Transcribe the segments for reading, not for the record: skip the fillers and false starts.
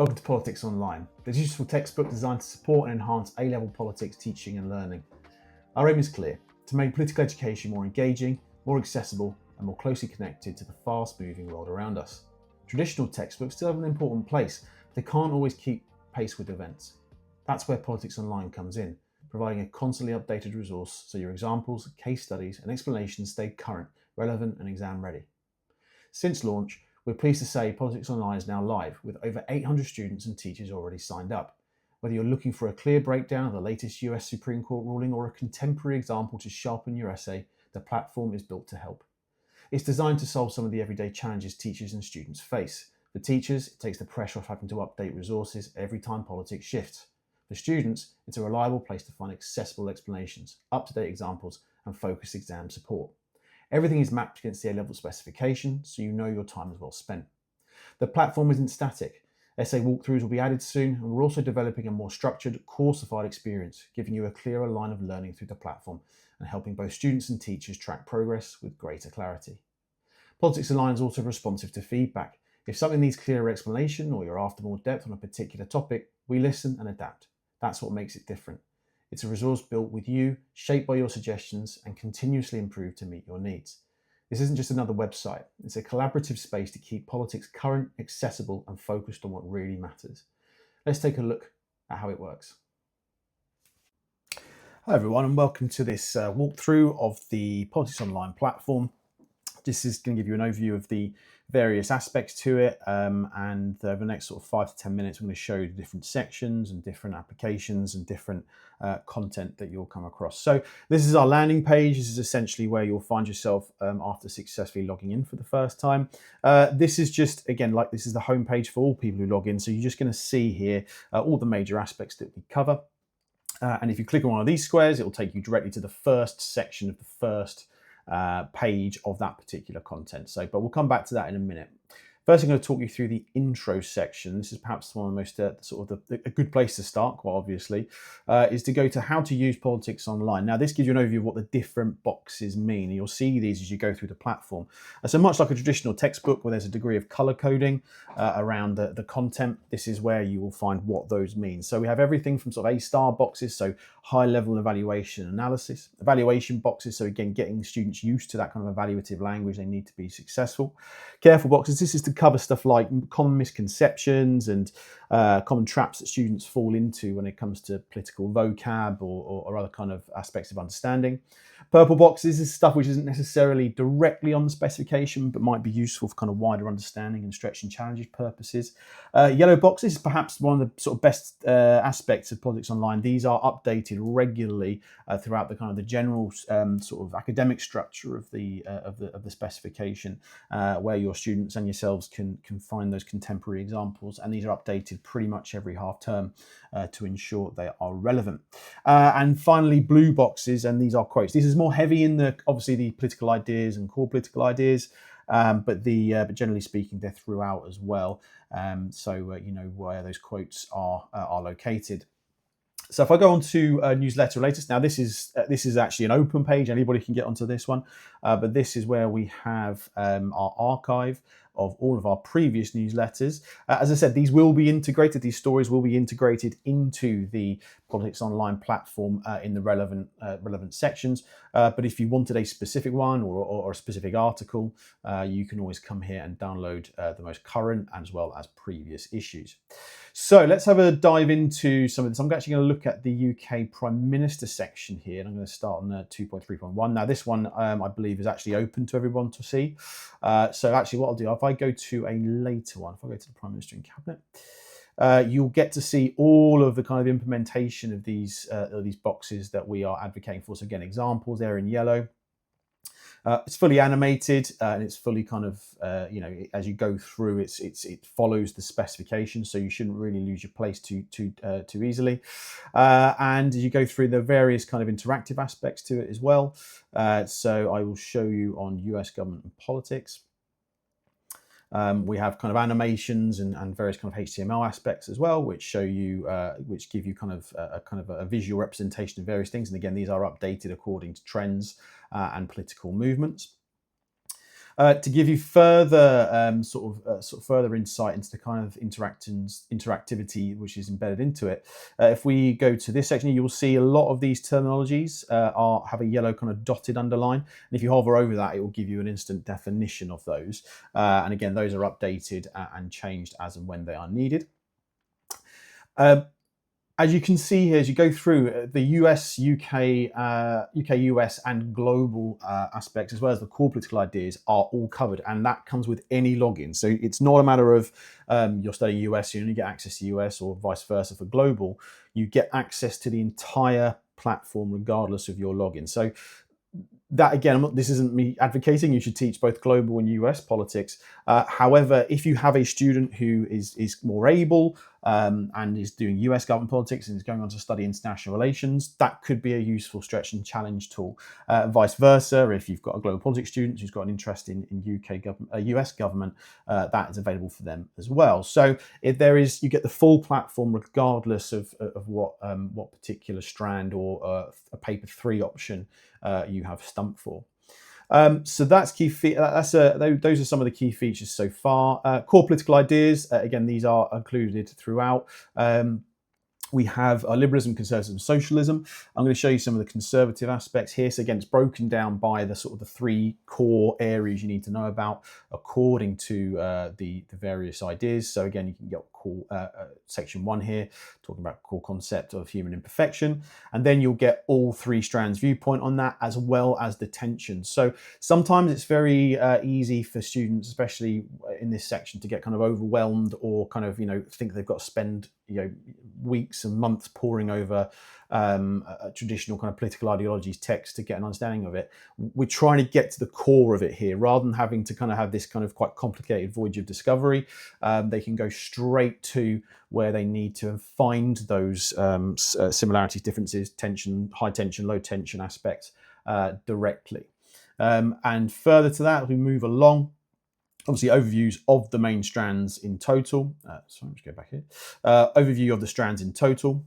Welcome to Politics Online, the useful textbook designed to support and enhance A-level politics teaching and learning. Our aim is clear: to make political education more engaging, more accessible, and more closely connected to the fast-moving world around us. Traditional textbooks still have an important place, but they can't always keep pace with events. That's where Politics Online comes in, providing a constantly updated resource so your examples, case studies, and explanations stay current, relevant, and exam ready. Since launch, we're pleased to say Politics Online is now live, with over 800 students and teachers already signed up. Whether you're looking for a clear breakdown of the latest US Supreme Court ruling or a contemporary example to sharpen your essay, the platform is built to help. It's designed to solve some of the everyday challenges teachers and students face. For teachers, it takes the pressure off having to update resources every time politics shifts. For students, it's a reliable place to find accessible explanations, up-to-date examples, and focused exam support. Everything is mapped against the A-level specification, so you know your time is well spent. The platform isn't static. Essay walkthroughs will be added soon, and we're also developing a more structured, coursified experience, giving you a clearer line of learning through the platform and helping both students and teachers track progress with greater clarity. Politics Online is also responsive to feedback. If something needs clearer explanation or you're after more depth on a particular topic, we listen and adapt. That's what makes it different. It's a resource built with you, shaped by your suggestions, and continuously improved to meet your needs. This isn't just another website. It's a collaborative space to keep politics current, accessible, and focused on what really matters. Let's take a look at how it works. Hi everyone, and welcome to this walkthrough of the Politics Online platform. This is going to give you an overview of the various aspects to it, and over the next sort of 5 to 10 minutes, I'm going to show you the different sections and different applications and different content that you'll come across. So this is our landing page. This is essentially where you'll find yourself after successfully logging in for the first time. This is just, again, like this is the home page for all people who log in. So you're just going to see here all the major aspects that we cover. And if you click on one of these squares, it will take you directly to the first section of the first page of that particular content. But we'll come back to that in a minute. First, I'm going to talk you through the intro section. This is perhaps one of the most a good place to start, quite obviously, is to go to how to use Politics Online. Now, this gives you an overview of what the different boxes mean. And you'll see these as you go through the platform. So much like a traditional textbook where there's a degree of color coding around the content, this is where you will find what those mean. So we have everything from sort of A-star boxes, so high-level evaluation analysis, evaluation boxes, so again, getting students used to that kind of evaluative language they need to be successful. Careful boxes, this is to cover stuff like common misconceptions and common traps that students fall into when it comes to political vocab or other kind of aspects of understanding. Purple boxes is stuff which isn't necessarily directly on the specification, but might be useful for kind of wider understanding and stretch and challenges purposes. Yellow boxes is perhaps one of the sort of best aspects of Politics Online. These are updated regularly throughout the kind of the general sort of academic structure of the specification, where your students and yourselves can find those contemporary examples, and these are updated pretty much every half term to ensure they are relevant. And finally, blue boxes, and these are quotes. This is more heavy in obviously the political ideas and core political ideas, but generally speaking, they're throughout as well. You know where those quotes are located. So if I go on to newsletter latest, now this is actually an open page. Anybody can get onto this one, but this is where we have our archive of all of our previous newsletters. As I said, these will be integrated. These stories will be integrated into the Politics Online platform in the relevant sections. But if you wanted a specific one or a specific article, you can always come here and download the most current as well as previous issues. So let's have a dive into some of this. I'm actually going to look at the UK Prime Minister section here, and I'm going to start on 2.3.1. Now, this one I believe is actually open to everyone to see. So actually, what I'll do, if I go to a later one, if I go to the Prime Minister and Cabinet, you'll get to see all of the kind of implementation of these boxes that we are advocating for. So again, examples there in yellow. It's fully animated and it's fully kind of, as you go through, it follows the specification, so you shouldn't really lose your place too easily. And as you go through the various kind of interactive aspects to it as well. So I will show you on US government and politics. We have kind of animations and various kind of HTML aspects as well, which show you, which give you kind of a visual representation of various things. And again, these are updated according to trends and political movements. To give you further sort of further insight into the kind of interactivity which is embedded into it, if we go to this section, you will see a lot of these terminologies have a yellow kind of dotted underline, and if you hover over that, it will give you an instant definition of those. And again, those are updated and changed as and when they are needed. As you can see here, as you go through the US, UK, US, and global aspects, as well as the core political ideas, are all covered, and that comes with any login. So it's not a matter of you're studying US, you only get access to US, or vice versa for global. You get access to the entire platform regardless of your login. So that, again, this isn't me advocating you should teach both global and US politics. However, if you have a student who is more able and is doing US government politics and is going on to study international relations, that could be a useful stretch and challenge tool. Vice versa, if you've got a global politics student who's got an interest in UK government, US government, that is available for them as well. So if you get the full platform regardless of what particular strand or a paper 3 option you have stumped for. So that's those are some of the key features so far. Core political ideas, again, these are included throughout. We have liberalism, conservatism, socialism. I'm going to show you some of the conservative aspects here. So again, it's broken down by the sort of the 3 core areas you need to know about according to the various ideas. So again, you can get section 1 here, talking about core concept of human imperfection, and then you'll get all 3 strands viewpoint on that, as well as the tensions. So sometimes it's very easy for students, especially in this section, to get kind of overwhelmed or kind of think they've got to spend weeks and months poring over a traditional kind of political ideologies text to get an understanding of it. We're trying to get to the core of it here, rather than having to kind of have this kind of quite complicated voyage of discovery. They can go straight to where they need to and find those similarities, differences, tension, high tension, low tension aspects directly. And further to that, as we move along, obviously overviews of the main strands in total. Sorry, let's go back here. Overview of the strands in total.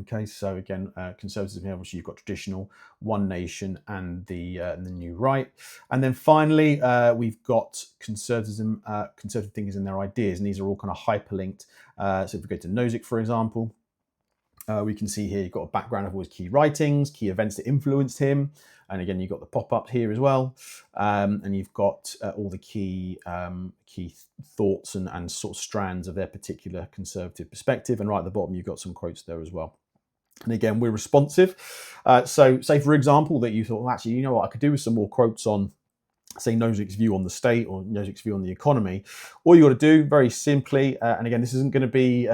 Okay, so again, conservatism here, obviously you've got traditional, one nation, and the new right. And then finally, we've got conservatism, conservative thinkers and their ideas, and these are all kind of hyperlinked. So if we go to Nozick, for example, we can see here you've got a background of all his key writings, key events that influenced him. And again, you've got the pop-up here as well. And you've got all the key thoughts and sort of strands of their particular conservative perspective. And right at the bottom, you've got some quotes there as well. And again, we're responsive. So say, for example, that you thought, well, actually, you know what, I could do with some more quotes on, say, Nozick's view on the state or Nozick's view on the economy. All you got to do, very simply, and again, this isn't going to be,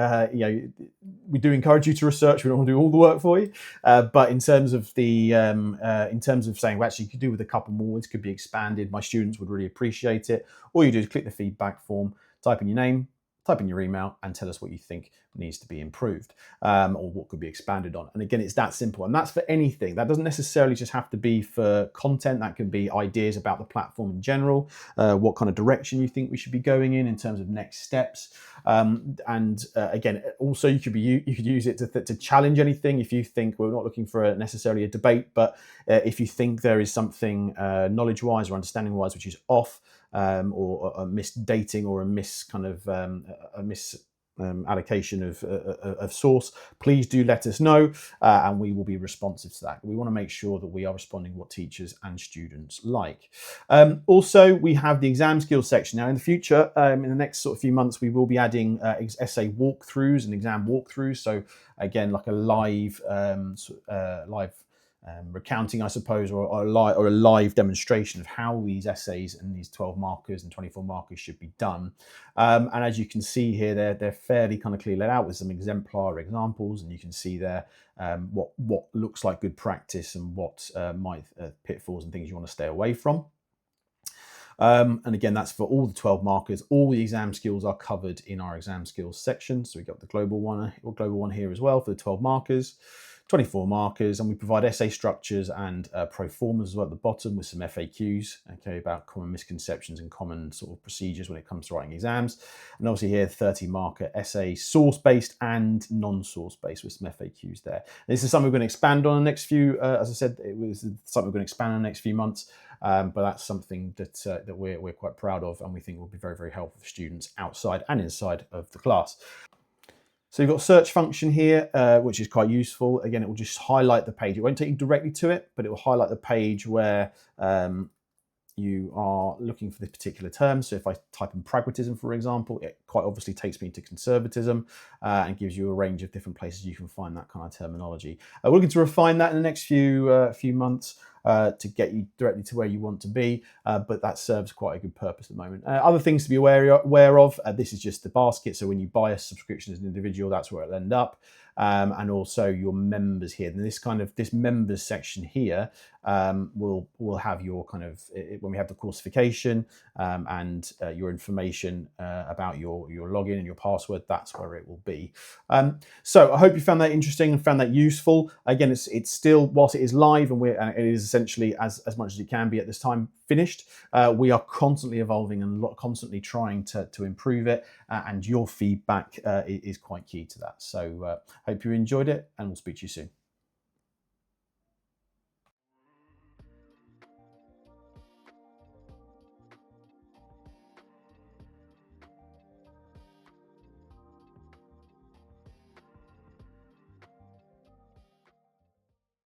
we do encourage you to research. We don't want to do all the work for you, but in terms of saying, well, actually, you could do with a couple more words, could be expanded. My students would really appreciate it. All you do is click the feedback form, type in your name, type in your email, and tell us what you think needs to be improved or what could be expanded on. And again, it's that simple. And that's for anything. That doesn't necessarily just have to be for content. That can be ideas about the platform in general, what kind of direction you think we should be going in terms of next steps. Again, also you could use it to challenge anything. If you think, we're not looking for necessarily a debate, but if you think there is something knowledge-wise or understanding-wise which is off, or a misdating or a allocation of source, please do let us know, and we will be responsive to that. We want to make sure that we are responding to what teachers and students like. Also, we have the exam skills section. Now, in the future, in the next sort of few months, we will be adding essay walkthroughs and exam walkthroughs. So again, like a live recounting, I suppose, or a live demonstration of how these essays and these 12 markers and 24 markers should be done. And as you can see here, they're fairly kind of clearly laid out with some exemplar examples, and you can see there what looks like good practice and what might pitfalls and things you want to stay away from. And again, that's for all the 12 markers. All the exam skills are covered in our exam skills section. So we've got the global one here as well for the 12 markers. 24 markers, and we provide essay structures and pro formas as well at the bottom with some FAQs, okay, about common misconceptions and common sort of procedures when it comes to writing exams. And obviously here, 30 marker essay, source-based and non-source-based with some FAQs there. This is something we're going to expand on in the next few, as I said, it was something we're going to expand on the next few months. But that's something that we're quite proud of, and we think will be very, very helpful for students outside and inside of the class. So you've got search function here, which is quite useful. Again, it will just highlight the page. It won't take you directly to it, but it will highlight the page where you are looking for this particular term. So if I type in pragmatism, for example, it quite obviously takes me into conservatism and gives you a range of different places you can find that kind of terminology. We're looking to refine that in the next few months to get you directly to where you want to be, but that serves quite a good purpose at the moment. Other things to be aware of, this is just the basket. So when you buy a subscription as an individual, that's where it'll end up. And also your members here. And this members section here will have your kind of, when we have the coursification and your information about your login and your password, that's where it will be. So I hope you found that interesting and found that useful. Again, it's still, whilst it is live and it is essentially as much as it can be at this time finished, we are constantly evolving and constantly trying to improve it, and your feedback is quite key to that. So hope you enjoyed it, and we'll speak to you soon.